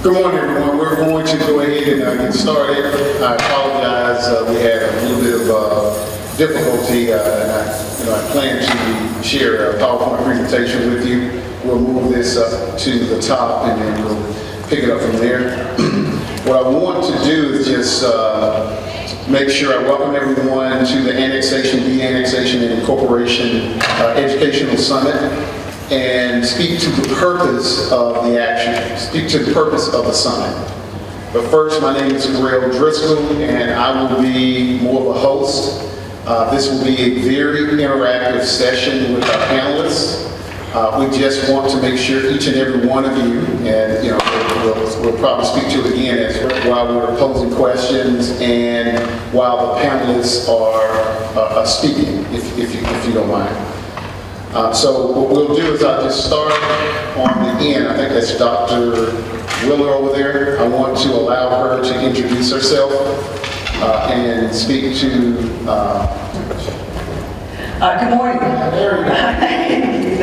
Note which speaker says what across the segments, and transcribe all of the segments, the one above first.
Speaker 1: Good morning, everyone. We're going to go ahead and get started. I apologize. We had a little bit of difficulty, and I plan to share a PowerPoint presentation with you. We'll move this up to the top, and then we'll pick it up from there. What I want to do is just make sure I welcome everyone to the Annexation, Deannexation, and Incorporation Educational Summit, and speak to the purpose of the action, speak to the purpose of the summit. But first, my name is Terrell Driscoll, and I will be more of a host. This will be a very interactive session with our panelists. We just want to make sure each and every one of you, and we'll probably speak to it again while we're posing questions and while the panelists are speaking, if you don't mind. So what we'll do is I'll just start on the end. I think that's Dr. Willer over there. I want to allow her to introduce herself and speak to...
Speaker 2: Good morning. Thank you.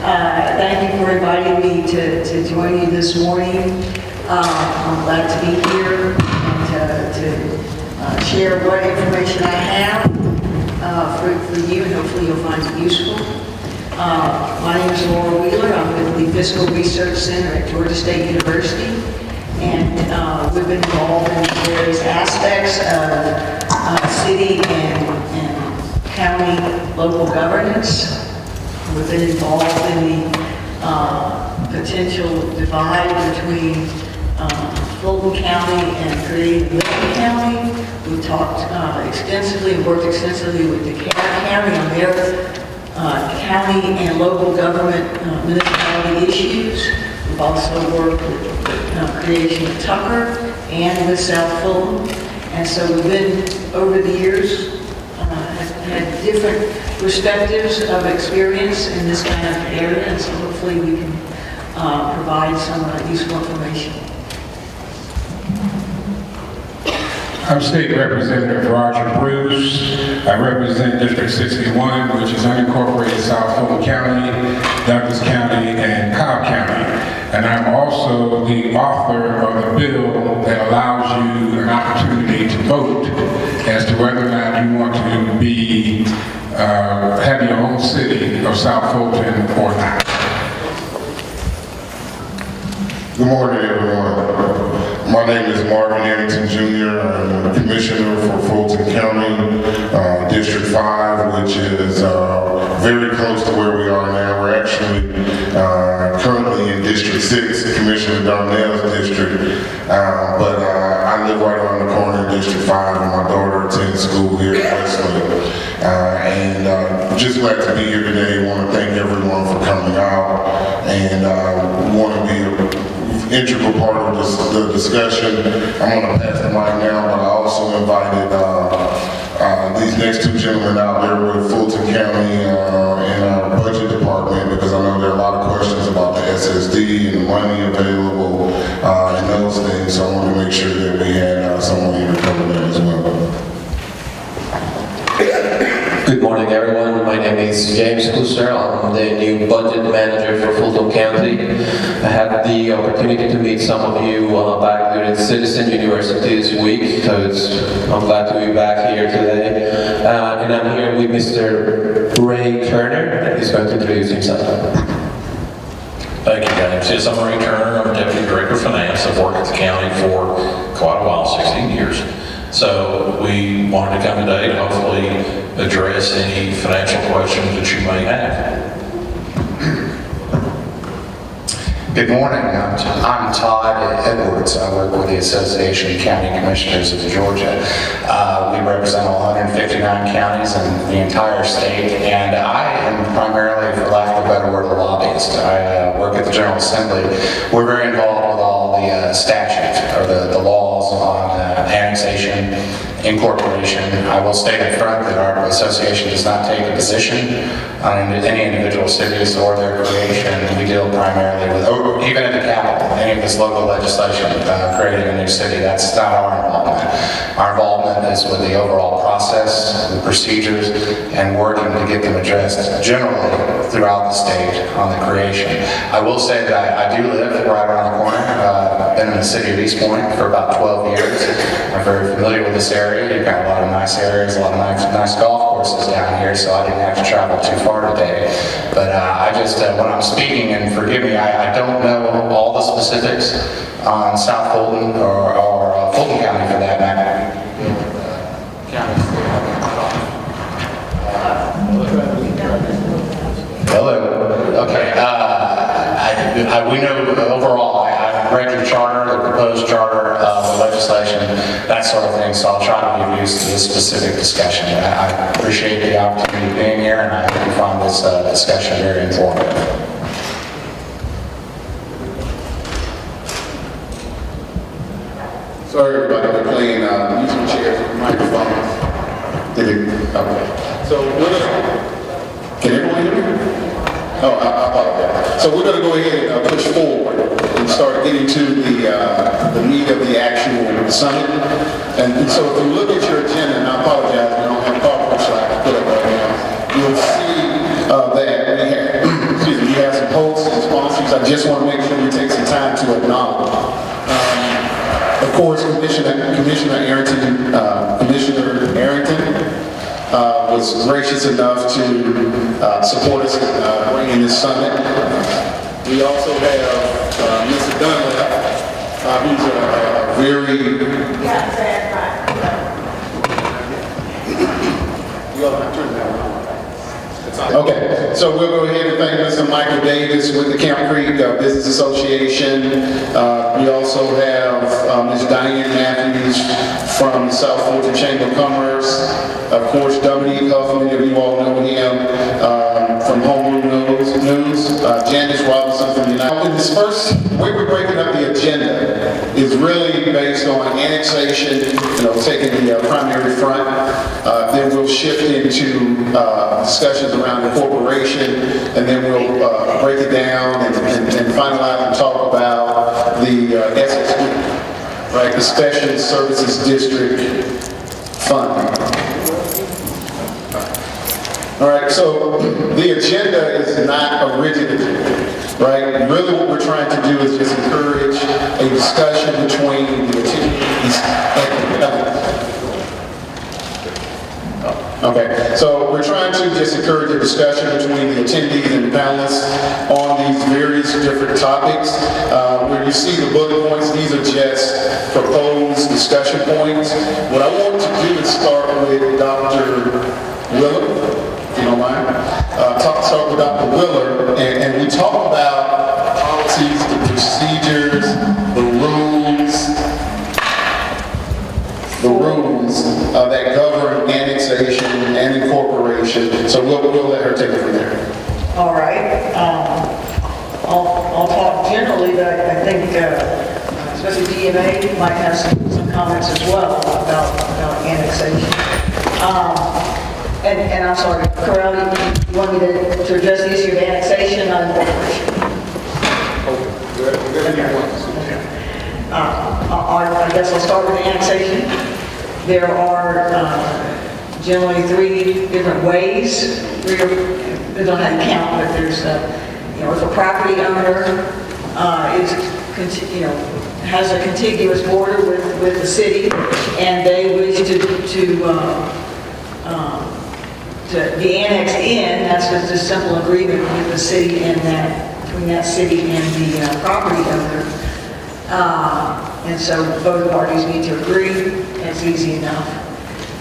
Speaker 2: Thank you for inviting me to join you this morning. I'm glad to be here and to share what information I have for you, and hopefully you'll find it useful. My name is Laura Wheeler. I'm with the Fiscal Research Center at Georgia State University, and we've been involved in various aspects of city and county local governance. We've been involved in the potential divide between Fulton County and creating Lincoln County. We've talked extensively and worked extensively with DeKalb County on their county and local government municipality issues. We've also worked with creation of Tucker and with South Fulton. And so we've been, over the years, had different perspectives of experience in this kind of area, and so hopefully we can provide some useful information.
Speaker 3: I'm State Representative Roger Bruce. I represent District 61, which is unincorporated South Fulton County, Douglas County, and Cobb County. And I'm also the author of the bill that allows you an opportunity to vote as to whether or not you want to be have your own city of South Fulton or not.
Speaker 4: Good morning, everyone. My name is Marvin Arrington Jr. I'm a commissioner for Fulton County, District 5, which is very close to where we are now. We're actually currently in District 6, Commissioner Darnell's district, but I live right around the corner in District 5, and my daughter attends school here at Westlake. And just glad to be here today. I want to thank everyone for coming out, and want to be an integral part of the discussion. I'm going to pass the mic now, but I also invited these next two gentlemen out there with Fulton County in our budget department, because I know there are a lot of questions about the SSD and the money available and those things, so I wanted to make sure that we had someone here to cover that as well.
Speaker 5: Good morning, everyone. My name is James Husser. I'm the new budget manager for Fulton County. I had the opportunity to meet some of you back during Citizen University this week, so I'm glad to be back here today. And I'm here with Mr. Ray Turner. He's going to introduce himself.
Speaker 6: Thank you, James. Yes, I'm Ray Turner. I'm Deputy Director of Finance. I've worked at the county for quite a while, 16 years. So we wanted to come today to hopefully address any financial questions that you may have.
Speaker 7: Good morning. I'm Todd Edwards. I work with the Association of County Commissioners of Georgia. We represent all 159 counties in the entire state, and I am primarily, for lack of a better word, a lobbyist. I work at the General Assembly. We're very involved with all the statutes or the laws on annexation, incorporation. I will state up front that our association does not take a position on any individual cities or their creation. We deal primarily with, even at the Capitol, any of this local legislation creating a new city. That's not our involvement. Our involvement is with the overall process, the procedures, and working to get them addressed generally throughout the state on the creation. I will say that I do live right around the corner. been in the city of East Point for about 12 years. I'm very familiar with this area. You've got a lot of nice areas, a lot of nice golf courses down here, so I didn't have to travel too far today. But I just, when I'm speaking, and forgive me, I don't know all the specifics on South Fulton or Fulton County for that matter. Hello. Okay. We know overall, I've read your charter, the proposed charter, the legislation, that sort of thing, so I'll try to give used to this specific discussion. I appreciate the opportunity of being here, and I hope you find this discussion very informative.
Speaker 1: Sorry, everybody, we're playing musical chairs with microphones. Did it? Okay. So we're gonna, can everyone hear me? Oh, I apologize. So we're going to go ahead and push forward and start getting to the meat of the actual summit. And so if you look at your agenda, and I apologize, we don't have PowerPoint slides to put up right now, you'll see that we have, excuse me, we have some hosts and sponsors. I just want to make sure we take some time to acknowledge. Of course, Commissioner Arrington was gracious enough to support us in bringing this summit. We also have Mr. Dunlap, who's a very... You all have to turn that on. Okay, so we'll go ahead and thank Mr. Michael Davis with the Camp Creek Business Association. We also have Ms. Diane Matthews from the South Fulton Chamber of Commerce. Of course, Dominique Huffman, if you all know him, from Homeroom News. Janice Robinson from the United. In this first, way we're breaking up the agenda is really based on annexation, taking the primary front. Then we'll shift into discussions around incorporation, and then we'll break it down and finalize and talk about the SSD, right, the Special Services District Fund. All right, so the agenda is not a rigid agenda, right? Really what we're trying to do is just encourage a discussion between the attendees and the panelists. Okay, so we're trying to just encourage a discussion between the attendees and the panelists on these various different topics. Where you see the bullet points, these are just proposed discussion points. What I want to do is start with Dr. Willard. If you don't mind, start with Dr. Willard, and we talk about policies, the procedures, the rules that govern annexation and incorporation. So we'll let her take it from there.
Speaker 2: All right. I'll talk generally, but I think especially DMA might have some comments as well about annexation. And I'm sorry, Corral, you want me to address the issue of annexation on incorporation? I guess I'll start with annexation. There are generally three different ways. I don't have to count, but there's, if a property owner has a contiguous border with the city, and they wish to be annexed in, that's just a simple agreement with the city and between that city and the property owner. And so both parties need to agree. It's easy enough.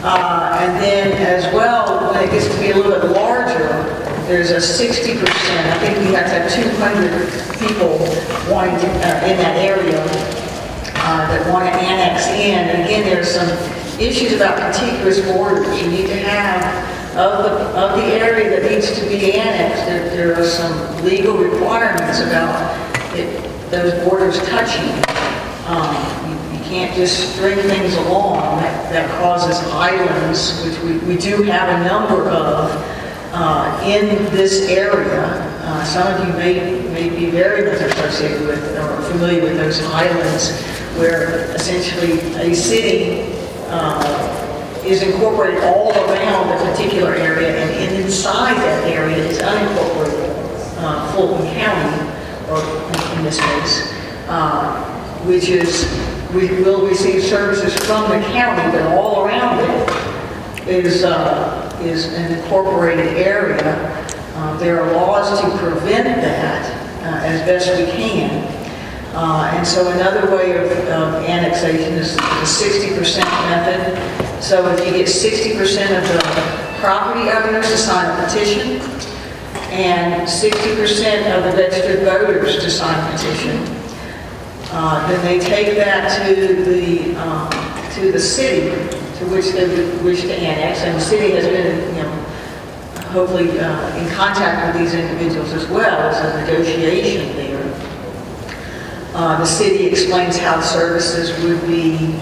Speaker 2: And then as well, when it gets to be a little bit larger, there's a 60%. I think we have to have 200 people wanting to, in that area that want to annex in. And again, there's some issues about contiguous borders. You need to have of the area that needs to be annexed. There are some legal requirements about those borders touching. You can't just string things along. That causes islands, which we do have a number of in this area. Some of you may be very much associated with or familiar with those islands where essentially a city is incorporated all around a particular area, and inside that area is unincorporated Fulton County, or in this case. which is, we will receive services from the county, but all around it is an incorporated area. There are laws to prevent that as best we can. And so another way of annexation is the 60% method. So if you get 60% of the property owners to sign a petition and 60% of the registered voters to sign a petition, then they take that to the city to which they would wish to annex, and the city has been, hopefully in contact with these individuals as well as a negotiation there. The city explains how services would be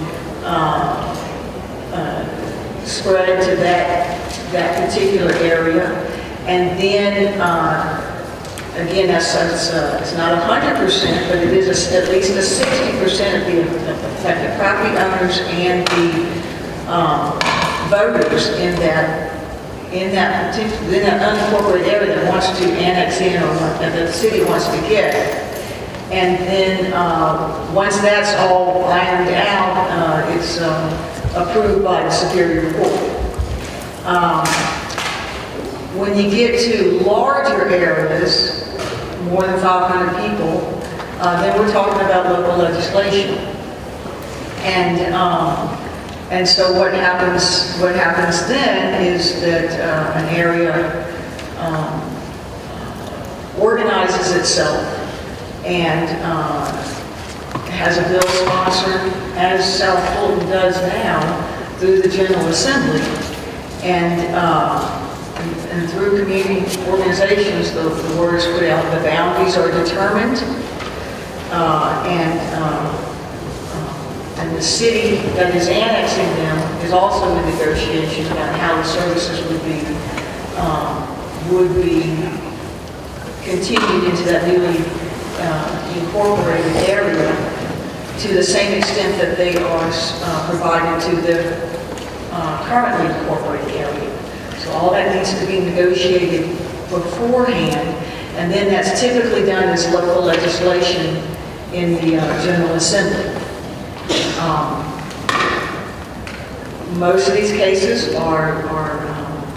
Speaker 2: spread to that particular area, and then again, it's not 100%, but it is at least a 60% of the affected property owners and the voters in that unincorporated area that wants to annex in, or that the city wants to get. And then once that's all ironed out, it's approved by the Superior Court. When you get to larger areas, more than 500 people, then we're talking about local legislation. And so what happens then is that an area organizes itself and has a bill sponsored, as South Fulton does now, through the General Assembly. And through community organizations, the word is put out, the boundaries are determined, and the city that is annexing them is also in negotiation about how the services would be continued into that newly incorporated area to the same extent that they are provided to the currently incorporated area. So all that needs to be negotiated beforehand, and then that's typically done as local legislation in the General Assembly. Most of these cases are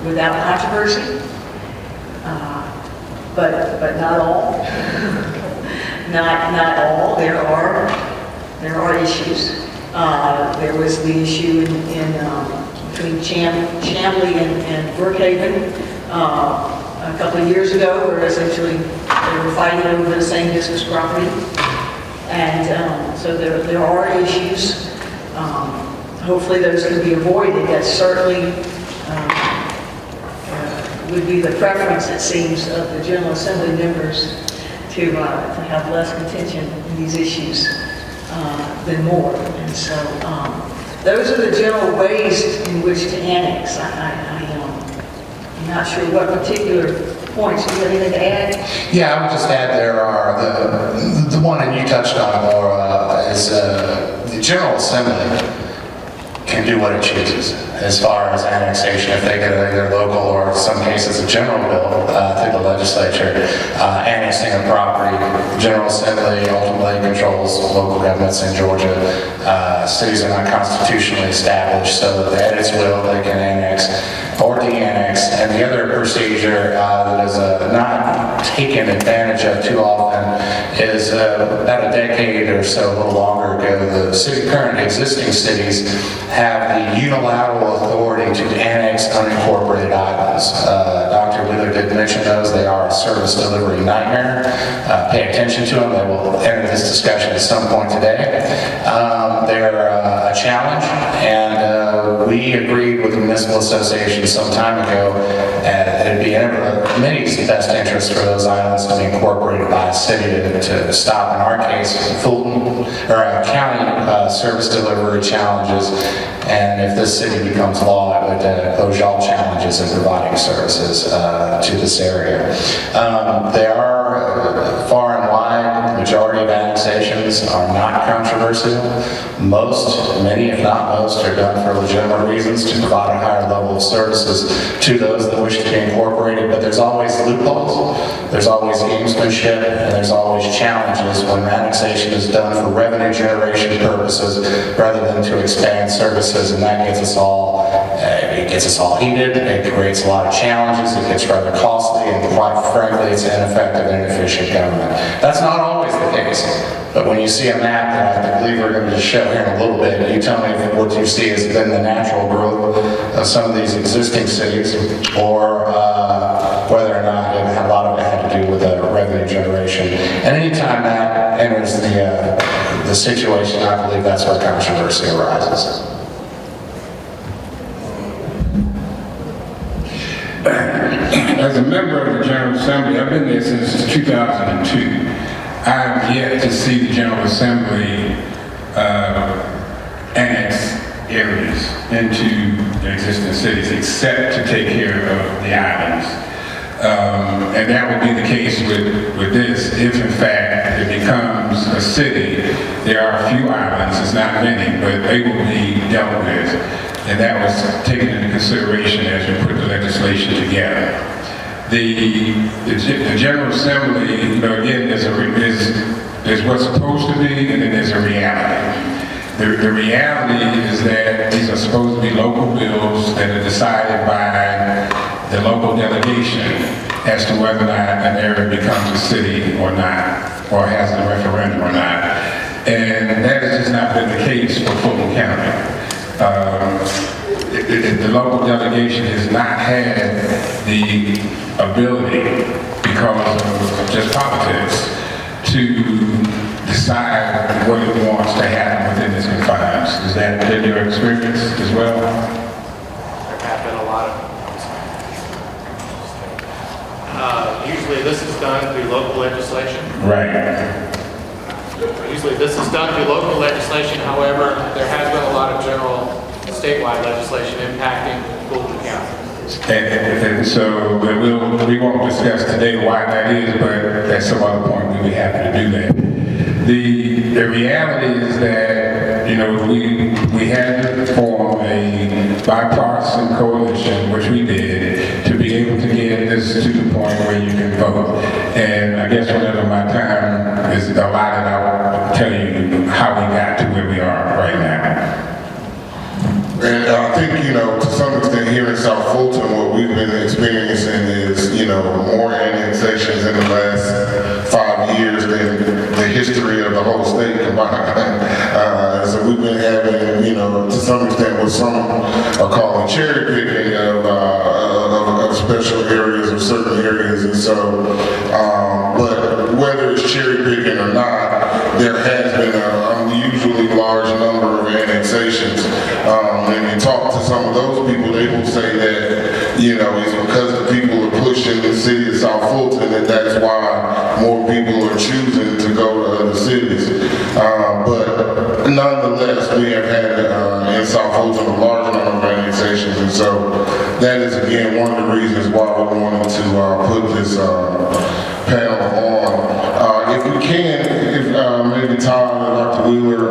Speaker 2: without controversy, but not all. not all. There are issues. There was the issue between Chamblee and Brookhaven a couple of years ago, where essentially they were fighting over the same business property. And so there are issues. Hopefully those can be avoided. That certainly would be the preference, it seems, of the General Assembly members to have less contention in these issues than more. And so those are the general ways in which to annex. I'm not sure what particular points. Do you have anything to add?
Speaker 7: Yeah, I would just add there are the one that you touched on, Laura, is the General Assembly can do what it chooses as far as annexation. If they get either local or in some cases a general bill through the legislature annexing a property, the General Assembly ultimately controls local governments in Georgia. Cities are not constitutionally established, so at its will they can annex or de-annex. And the other procedure that is not taken advantage of too often is about a decade or so, a little longer ago, the current existing cities have the unilateral authority to annex unincorporated islands. Dr. Wheeler did mention those. They are a service delivery nightmare. Pay attention to them. They will enter this discussion at some point today. They're a challenge, and we agreed with the Municipal Association some time ago it'd be in everybody's best interest for those islands to be incorporated by a city to stop, in our case, Fulton, or county service delivery challenges. And if this city becomes law, it would pose all challenges in providing services to this area. They are far and wide, the majority of annexations annexations are not controversial. Many if not most, are done for legitimate reasons to provide a higher level of services to those that wish to be incorporated, but there's always loopholes, there's always gamesmanship, and there's always challenges when annexation is done for revenue generation purposes rather than to expand services, and that gets us all heated, it creates a lot of challenges, it gets rather costly, and quite frankly, it's ineffective and inefficient government. That's not always the case, but when you see a map that I believe we're going to show here in a little bit, you tell me if what you see has been the natural growth of some of these existing cities, or whether or not a lot of it had to do with revenue generation. And anytime that enters the situation, I believe that's where controversy arises.
Speaker 3: As a member of the General Assembly, I've been there since 2002. I've yet to see the General Assembly annex areas into the existing cities, except to take care of the islands. And that would be the case with this, if in fact it becomes a city. There are a few islands, it's not many, but they will be dealt with. And that was taken into consideration as we put the legislation together. The General Assembly, again, there's what's supposed to be, and then there's a reality. The reality is that these are supposed to be local bills that are decided by the local delegation as to whether or not an area becomes a city or not, or has a referendum or not. And that has just not been the case for Fulton County. The local delegation has not had the ability, because of just politics, to decide what it wants to happen within its confines. Is that been your experience as well?
Speaker 8: There have been a lot of. Usually this is done through local legislation.
Speaker 3: Right.
Speaker 8: Usually this is done through local legislation. However, there has been a lot of general statewide legislation impacting Fulton County.
Speaker 3: And so we won't discuss today why that is, but at some other point we'll be happy to do that. The reality is that, we had to form a bipartisan coalition, which we did, to be able to get this to the point where you can vote. And I guess whenever my time is allotted, I'll tell you how we got to where we are right now.
Speaker 4: And I think, to some extent here in South Fulton, what we've been experiencing is, more annexations in the last 5 years than the history of the whole state combined. So we've been having, to some extent what some are calling cherry picking of special areas or certain areas. And so, but whether it's cherry picking or not, there has been an unusually large number of annexations. When you talk to some of those people, they will say that, it's because the people are pushing the city of South Fulton that's why more people are choosing to go to other cities. But nonetheless, we have had in South Fulton a large number of annexations, and so that is again one of the reasons why we wanted to put this panel on. If we can, maybe Todd and Dr. Wheeler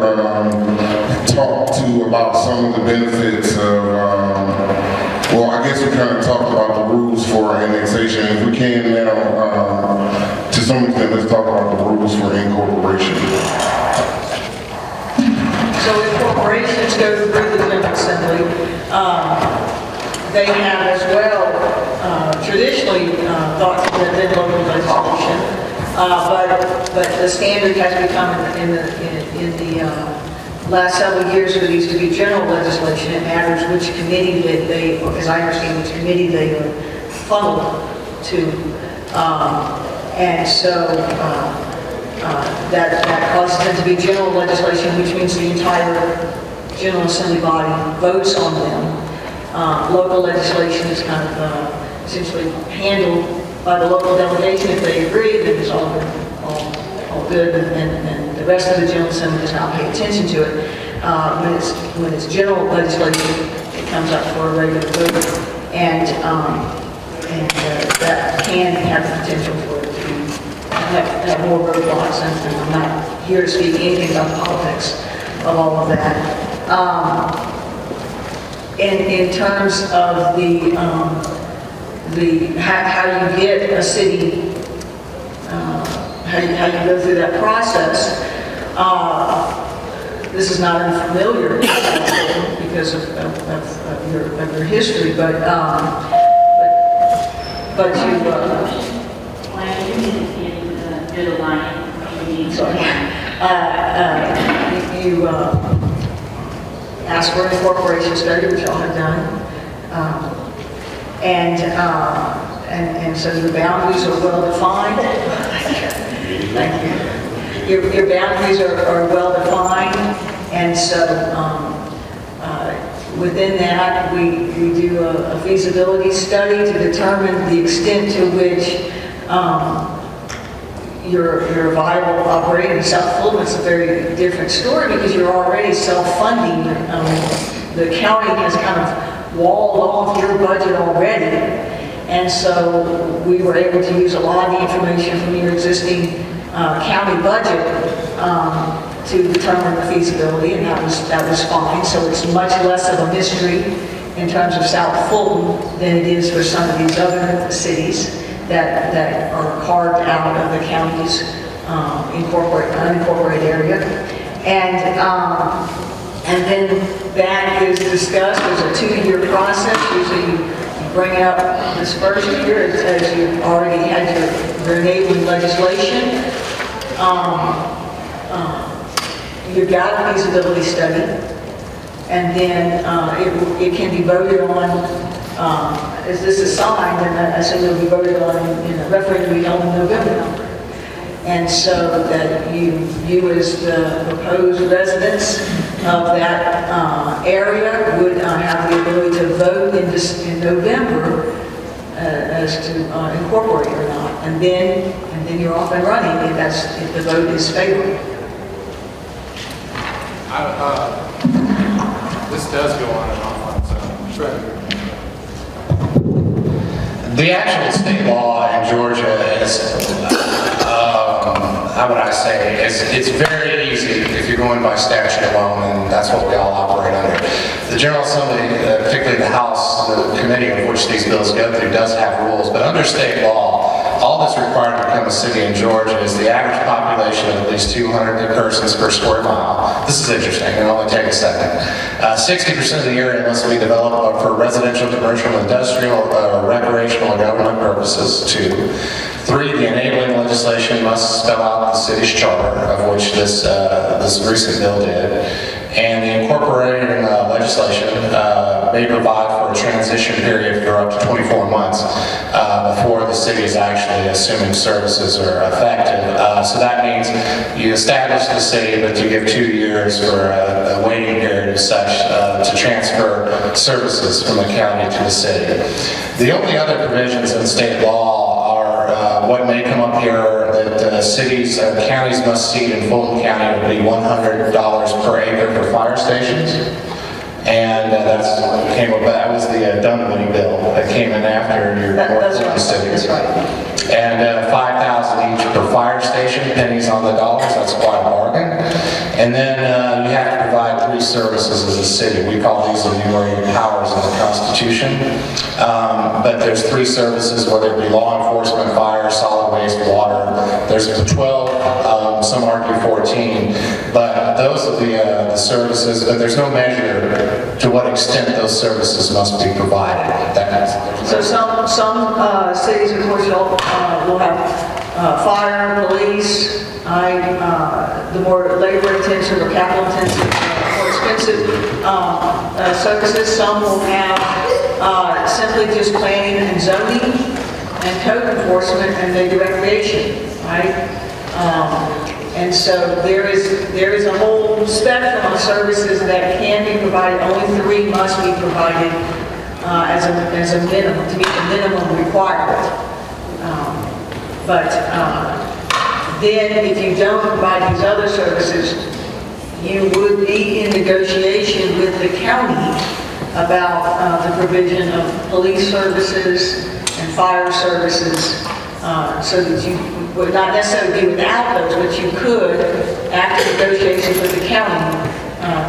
Speaker 4: talk to about some of the benefits of, I guess we kind of talked about the rules for annexation. If we can now, to some extent, let's talk about the rules for incorporation.
Speaker 2: So incorporations go through the General Assembly. They have as well traditionally thought to have been local legislation, but the standard has become in the last several years for these to be general legislation. It matters which committee they, as I understand, which committee they are funneled to, and so that causes them to be general legislation, which means the entire General Assembly body votes on them. Local legislation is kind of essentially handled by the local delegation. If they agree, then it's all good, and the rest of the General Assembly does not pay attention to it. When it's general legislation, it comes up for a regular vote, and that can have the potential for it to be have more roadblocks, and I'm not here to speak anything about the politics of all of that. In terms of how you get a city, how you go through that process, this is not unfamiliar because of your history, but you ask for an incorporation study, which y'all have done, and so your boundaries are well defined. Thank you. Your boundaries are well defined, and so within that, we do a feasibility study to determine the extent to which you're viable operating in South Fulton. It's a very different story because you're already self-funding. The county has kind of walled off your budget already, and so we were able to use a lot of the information from your existing county budget to determine the feasibility, and that was fine. So it's much less of a mystery in terms of South Fulton than it is for some of these other cities that are carved out of the county's unincorporated area. And then that is discussed. There's a 2-year process. Usually you bring it up this first year as you already had your enabling legislation. You've got a feasibility study, and then it can be voted on. As this is signed, and I assume it'll be voted on in a referendum we held in November. And so that you as the proposed residents of that area would have the ability to vote in November as to incorporate or not, and then you're off and running if the vote is favorable.
Speaker 8: This does go on and off on its own.
Speaker 7: The actual state law in Georgia is, how would I say, it's very easy if you're going by statute alone, and that's what we all operate under. The General Assembly, particularly the House, the committee of which these bills go through, does have rules, but under state law, all that's required to become a city in Georgia is the average population of at least 200 persons per square mile. This is interesting, it'll only take a second. 60% of the area must be developed for residential, commercial, industrial, recreational, or government purposes. 2. 3, the enabling legislation must spell out the city's charter, of which this recent bill did. And the incorporating legislation may provide for a transition period for up to 24 months before the city is actually assuming services are effective. So that means you establish the city, but you give 2 years for a waiting period as such to transfer services from the county to the city. The only other provisions in state law are what may come up here that cities and counties must seat in Fulton County would be $100 per acre for fire stations. And that was the Dunwoody bill that came in after your North cities.
Speaker 2: That's right.
Speaker 7: And $5,000 each per fire station, pennies on the dollars. That's quite a bargain. And then you have to provide 3 services as a city. We call these enumerated powers in the Constitution. But there's 3 services, whether it be law enforcement, fire, solid waste, water. There's 12, some argue 14. But those are the services, but there's no measure to what extent those services must be provided.
Speaker 2: So some cities, of course, will have fire, police. The more labor-intensive or capital-intensive, more expensive services. Some will have simply just planning and zoning and code enforcement and maybe recreation, right? And so there is a whole spectrum of services that can be provided. Only 3 must be provided as a minimum, to meet the minimum requirement. Then if you don't provide these other services, you would be in negotiation with the county about the provision of police services and fire services so that you would not necessarily be without those, but you could, after negotiations with the county,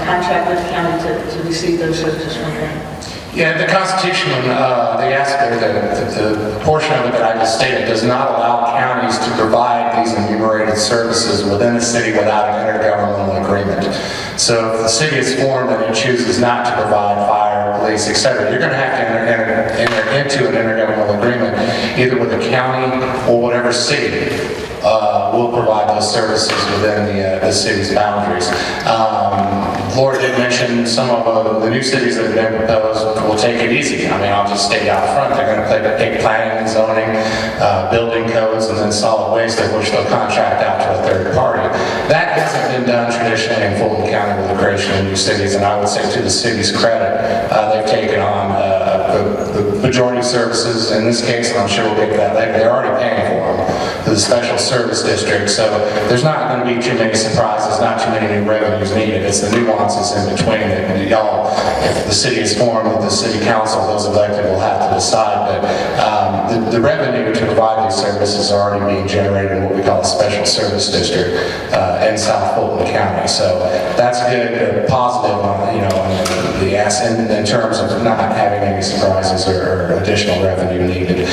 Speaker 2: contract with the county to receive those services from them.
Speaker 7: Yeah, the Constitution, the aspect, the portion of it that I just stated does not allow counties to provide these enumerated services within a city without an intergovernmental agreement. So if the city is formed and it chooses not to provide fire, police, etc., you're going to have to enter into an intergovernmental agreement either with the county or whatever city will provide those services within the city's boundaries. Laura did mention some of the new cities that have been proposed will take it easy. I mean, I'll just state out front, they're going to take planning and zoning, building codes, and then solid waste, of which they'll contract out to a third party. That hasn't been done traditionally in Fulton County with the creation of new cities, and I would say to the city's credit, they've taken on the majority of services in this case, and I'm sure we'll get to that later. They're already paying for them through the special service district, so there's not going to be too many surprises, not too many new revenues needed. It's the nuances in between that y'all, if the city is formed with the city council, those elected will have to decide, but the revenue to provide these services is already being generated in what we call a special service district in South Fulton County, so that's good, positive on, you know, on the asset in terms of not having any surprises or additional revenue needed.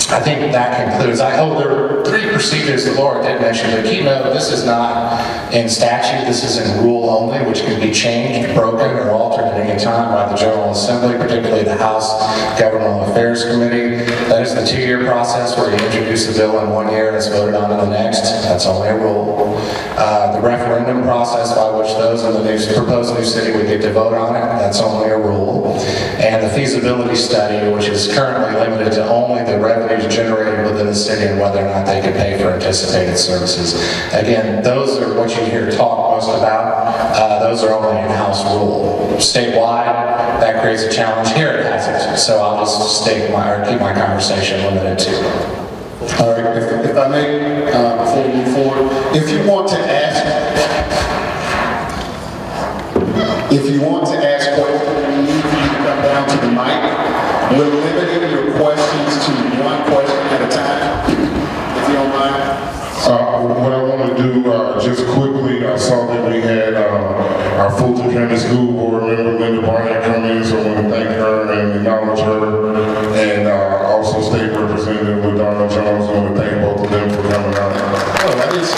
Speaker 7: I think that concludes. There are 3 procedures that Laura did mention, but keep note, this is not in statute, this is in rule only, which can be changed, broken, or altered at any time by the General Assembly, particularly the House Governmental Affairs Committee. That is the 2-year process where you introduce a bill in 1 year and it's voted on in the next. That's only a rule. The referendum process by which those in the proposed new city would get to vote on it, that's only a rule. And the feasibility study, which is currently limited to only the revenues generated within the city and whether or not they could pay for anticipated services. Again, those are what you hear talk most about. Those are only in-house rule. Statewide, that creates a challenge. Here it hasn't. So I'll just keep my conversation limited to.
Speaker 1: All right, if I may, before we move forward, if you want to ask questions, we need for you to come down to the mic. We're limiting your questions to 1 question at a time, if you don't mind.
Speaker 4: What I want to do, just quickly, I saw that we had our Fulton County School Board member, Linda Bryant, come in, so I want to thank her and acknowledge her. And also State Representative LaDonna Jones, I want to thank both of them for coming out.
Speaker 1: Oh, that is